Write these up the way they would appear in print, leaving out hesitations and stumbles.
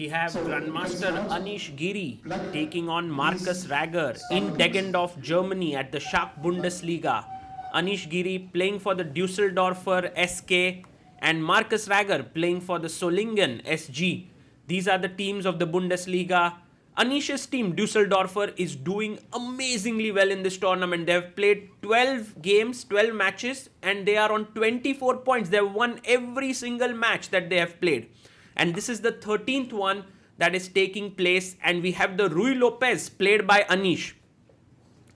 We have Grandmaster Anish Giri taking on Markus Ragger in Deggendorf, Germany at the German Bundesliga. Anish Giri playing for the Dusseldorfer SK and Markus Ragger playing for the Solingen SG. These are the teams of the Bundesliga. Anish's team, Dusseldorfer, is doing amazingly well in this tournament. They have played 12 games, 12 matches, and they are on 24 points. They have won every single match that they have played. And this is the 13th one that is taking place. And we have the Ruy Lopez played by Anish.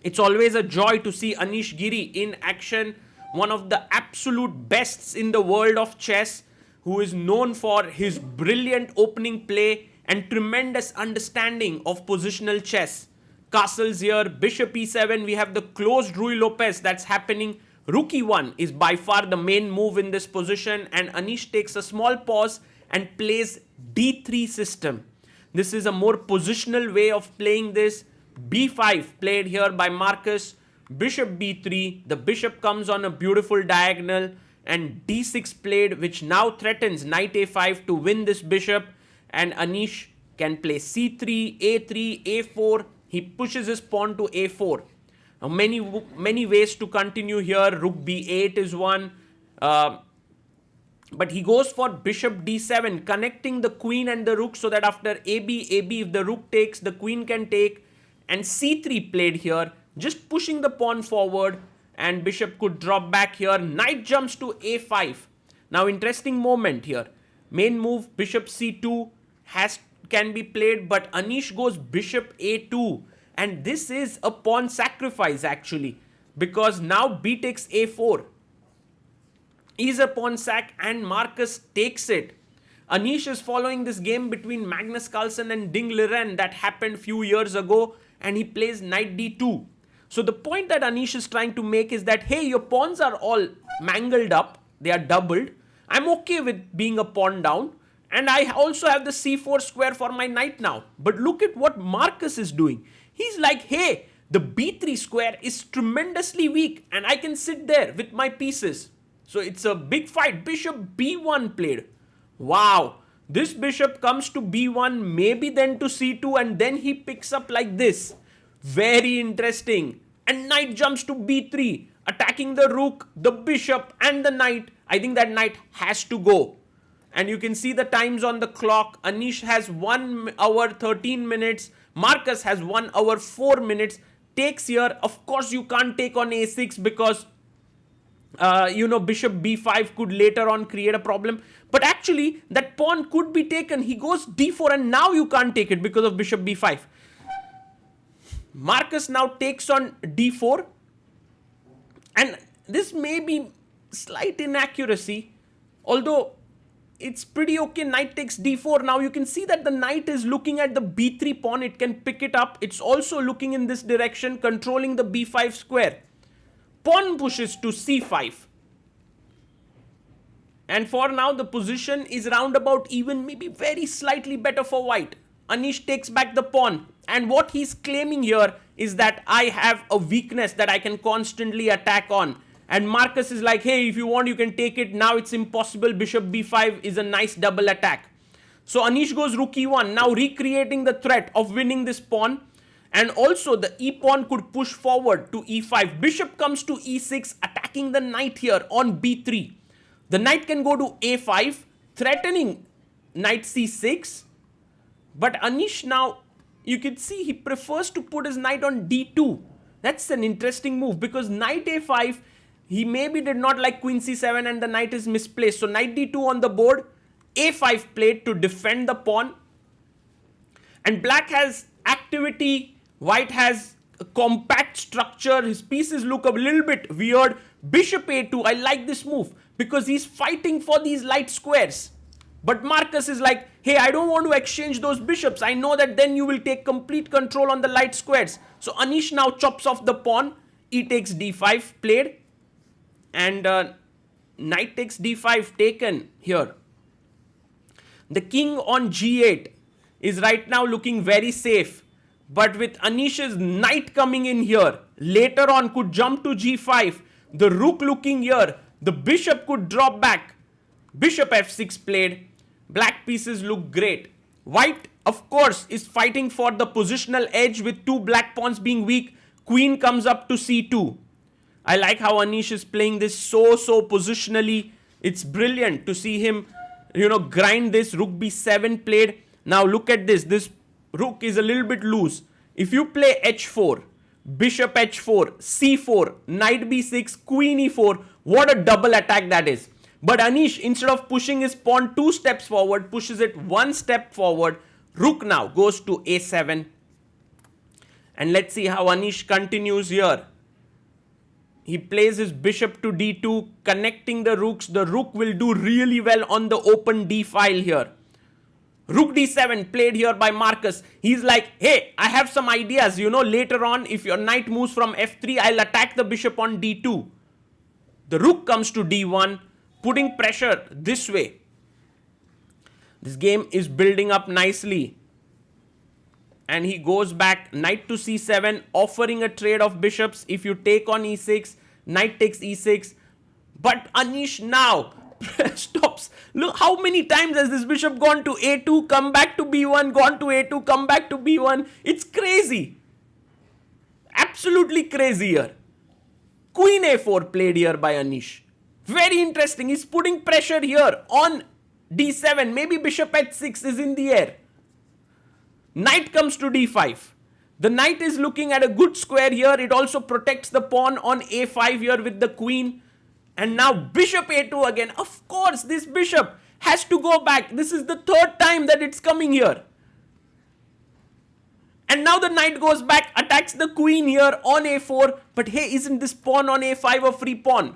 It's always a joy to see Anish Giri in action. One of the absolute bests in the world of chess, who is known for his brilliant opening play and tremendous understanding of positional chess. Castles here, bishop e7, we have the closed Ruy Lopez that's happening. Rook e1 is by far the main move in this position, and Anish takes a small pause and plays d3 system. This is a more positional way of playing this. b5 played here by Markus. Bishop b3, the bishop comes on a beautiful diagonal, and d6 played, which now threatens knight a5 to win this bishop. And Anish can play c3, a3, a4. He pushes his pawn to a4. Now many ways to continue here. Rook b8 is one. But he goes for bishop d7, connecting the queen and the rook so that after AB, if the rook takes, the queen can take. And c3 played here, just pushing the pawn forward, and bishop could drop back here. Knight jumps to a5. Now interesting moment here. Main move, bishop c2 can be played, but Anish goes bishop a2. And this is a pawn sacrifice actually, because now b takes a4 is a pawn sack and Markus takes it. Anish is following this game between Magnus Carlsen and Ding Liren that happened few years ago, and he plays knight d2. So the point that Anish is trying to make is that, hey, your pawns are all mangled up, they are doubled. I'm okay with being a pawn down, and I also have the c4 square for my knight now. But look at what Markus is doing. He's like, hey, the b3 square is tremendously weak and I can sit there with my pieces. So it's a big fight. Bishop b1 played. Wow. This bishop comes to b1, maybe then to c2, and then he picks up like this. Very interesting. And knight jumps to b3, attacking the rook, the bishop, and the knight. I think that knight has to go. And you can see the times on the clock. Anish has 1 hour 13 minutes. Markus has 1 hour 4 minutes. Takes here. Of course, you can't take on a6 because bishop b5 could later on create a problem. But actually, that pawn could be taken. He goes d4, and now you can't take it because of bishop b5. Markus now takes on d4. And this may be slight inaccuracy, although it's pretty okay. Knight takes d4. Now you can see that the knight is looking at the b3 pawn. It can pick it up. It's also looking in this direction, controlling the b5 square. Pawn pushes to c5. And for now, the position is roundabout even, maybe very slightly better for white. Anish takes back the pawn. And what he's claiming here is that I have a weakness that I can constantly attack on. And Markus is like, hey, if you want, you can take it. Now it's impossible. Bishop b5 is a nice double attack. So Anish goes rook e1, now recreating the threat of winning this pawn. And also the e pawn could push forward to e5. Bishop comes to e6, attacking the knight here on b3. The knight can go to a5, threatening knight c6. But Anish now, you can see he prefers to put his knight on d2. That's an interesting move because knight a5, he maybe did not like queen c7 and the knight is misplaced. So knight d2 on the board, a5 played to defend the pawn. And black has activity, white has a compact structure. His pieces look a little bit weird. Bishop a2, I like this move because he's fighting for these light squares. But Markus is like, hey, I don't want to exchange those bishops. I know that then you will take complete control on the light squares. So Anish now chops off the pawn. E takes d5 played. And knight takes d5 taken here. The king on g8 is right now looking very safe. But with Anish's knight coming in here, later on could jump to g5. The rook looking here. The bishop could drop back. Bishop f6 played. Black pieces look great. White, of course, is fighting for the positional edge with two black pawns being weak. Queen comes up to c2. I like how Anish is playing this so positionally. It's brilliant to see him, grind this. Rook b7 played. Now look at this. This rook is a little bit loose. If you play h4, bishop h4, c4, knight b6, queen e4, what a double attack that is. But Anish, instead of pushing his pawn 2 steps forward, pushes it 1 step forward. Rook now goes to a7. And let's see how Anish continues here. He plays his bishop to d2, connecting the rooks. The rook will do really well on the open d file here. Rook d7 played here by Markus. He's like, hey, I have some ideas. Later on, if your knight moves from f3, I'll attack the bishop on d2. The rook comes to d1, putting pressure this way. This game is building up nicely. And he goes back, knight to c7, offering a trade of bishops. If you take on e6, knight takes e6. But Anish now stops. Look how many times has this bishop gone to a2, come back to b1, gone to a2, come back to b1. It's crazy. Absolutely crazy here. Queen a4 played here by Anish. Very interesting. He's putting pressure here on d7. Maybe bishop h6 is in the air. Knight comes to d5. The knight is looking at a good square here. It also protects the pawn on a5 here with the queen. And now bishop a2 again. Of course, this bishop has to go back. This is the third time that it's coming here. And now the knight goes back, attacks the queen here on a4. But hey, isn't this pawn on a5 a free pawn?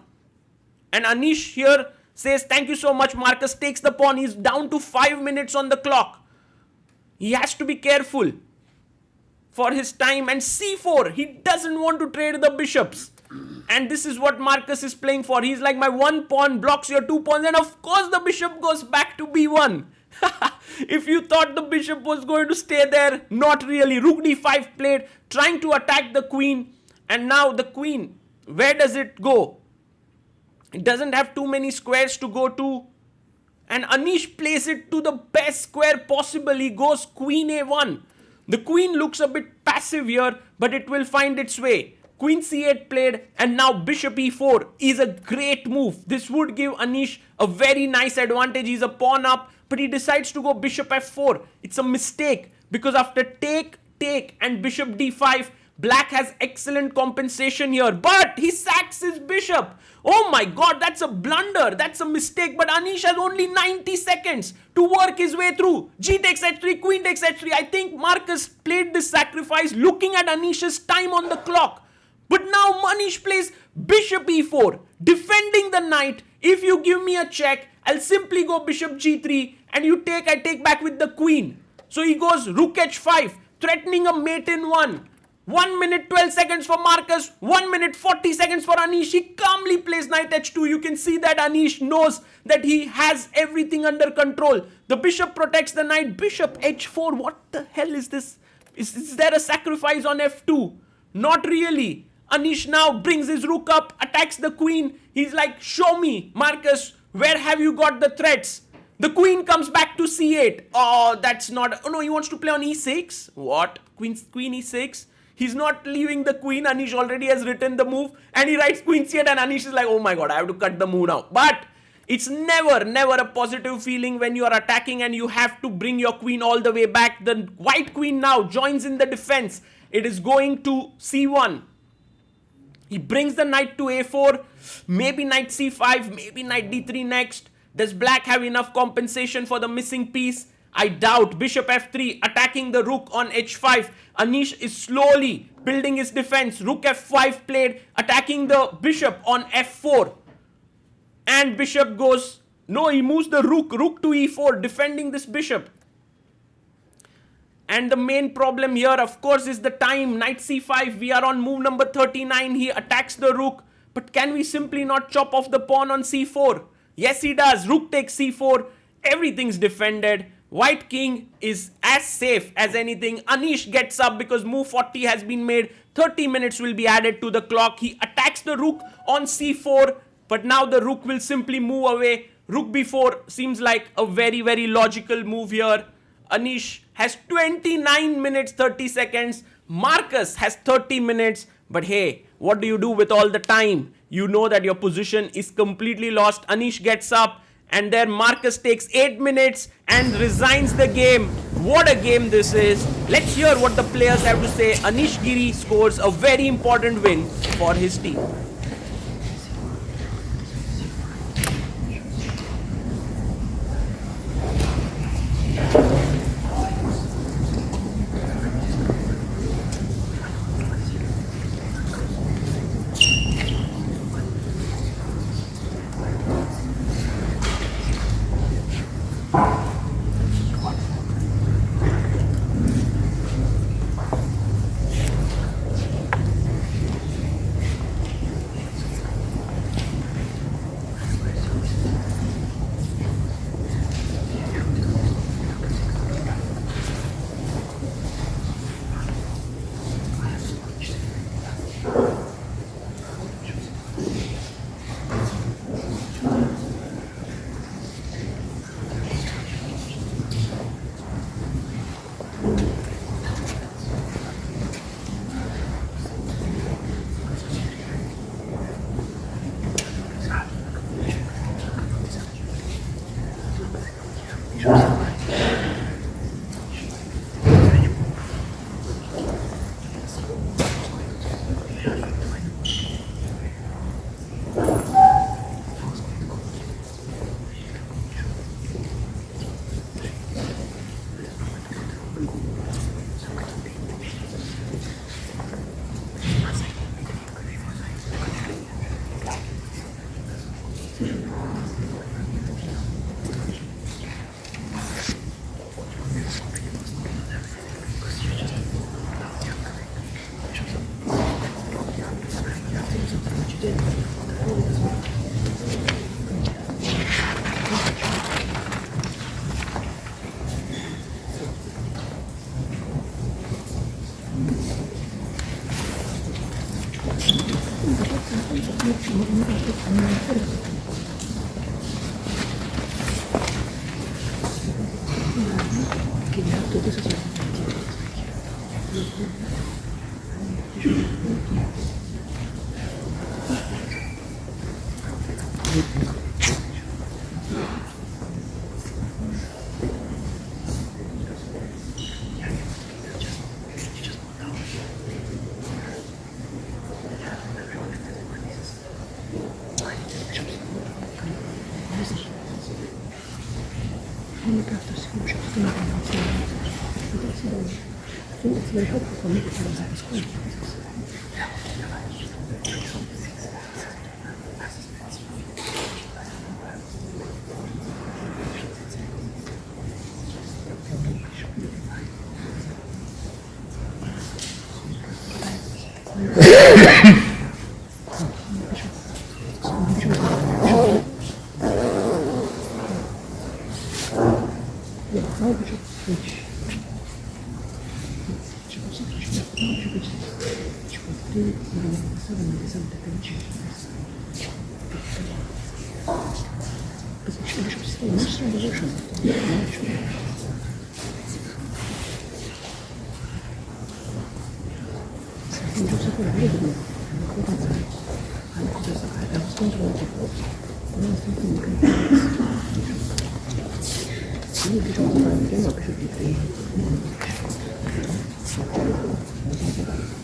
And Anish here says, thank you so much, Markus. Takes the pawn. He's down to 5 minutes on the clock. He has to be careful for his time. And c4, he doesn't want to trade the bishops. And this is what Markus is playing for. He's like, my one pawn blocks your 2 pawns. And of course the bishop goes back to b1. If you thought the bishop was going to stay there, not really. Rook d5 played, trying to attack the queen. And now the queen, where does it go? It doesn't have too many squares to go to. And Anish plays it to the best square possible. He goes queen a1. The queen looks a bit passive here, but it will find its way. Queen c8 played, and now bishop e4 is a great move. This would give Anish a very nice advantage. He's a pawn up, but he decides to go bishop f4. It's a mistake, because after take, and bishop d5, black has excellent compensation here. But he sacks his bishop. Oh my god, that's a blunder. That's a mistake. But Anish has only 90 seconds to work his way through. G takes h3, queen takes h3. I think Markus played this sacrifice looking at Anish's time on the clock. But now Anish plays bishop e4, defending the knight. If you give me a check, I'll simply go bishop g3, and you take, I take back with the queen. So he goes rook h5, threatening a mate in 1. 1 minute 12 seconds for Markus, 1 minute 40 seconds for Anish. He calmly plays knight h2. You can see that Anish knows that he has everything under control. The bishop protects the knight. Bishop h4. What the hell is this? Is there a sacrifice on f2? Not really. Anish now brings his rook up, attacks the queen. He's like, show me, Markus, where have you got the threats? The queen comes back to c8. Oh, that's not... Oh, no, he wants to play on e6. What? Queen e6? He's not leaving the queen. Anish already has written the move. And he writes queen c8, and Anish is like, oh my god, I have to cut the move now. But it's never a positive feeling when you are attacking and you have to bring your queen all the way back. The white queen now joins in the defense. It is going to c1. He brings the knight to a4, maybe knight c5, maybe knight d3 next. Does black have enough compensation for the missing piece? I doubt. Bishop f3, attacking the rook on h5. Anish is slowly building his defense. Rook f5 played, attacking the bishop on f4. And bishop goes... No, he moves the rook to e4, defending this bishop. And the main problem here, of course, is the time. Knight c5, we are on move number 39. He attacks the rook. But can we simply not chop off the pawn on c4? Yes, he does. Rook takes c4. Everything's defended. White king is as safe as anything. Anish gets up because move 40 has been made. 30 minutes will be added to the clock. He attacks the rook on c4. But now the rook will simply move away. Rook b4 seems like a very logical move here. Anish has 29 minutes 30 seconds. Markus has 30 minutes. But hey, what do you do with all the time? You know that your position is completely lost. Anish gets up, and then Markus takes 8 minutes and resigns the game. What a game this is. Let's hear what the players have to say. Anish Giri scores a very important win for his team. It's very helpful for me to have that as well.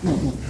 No.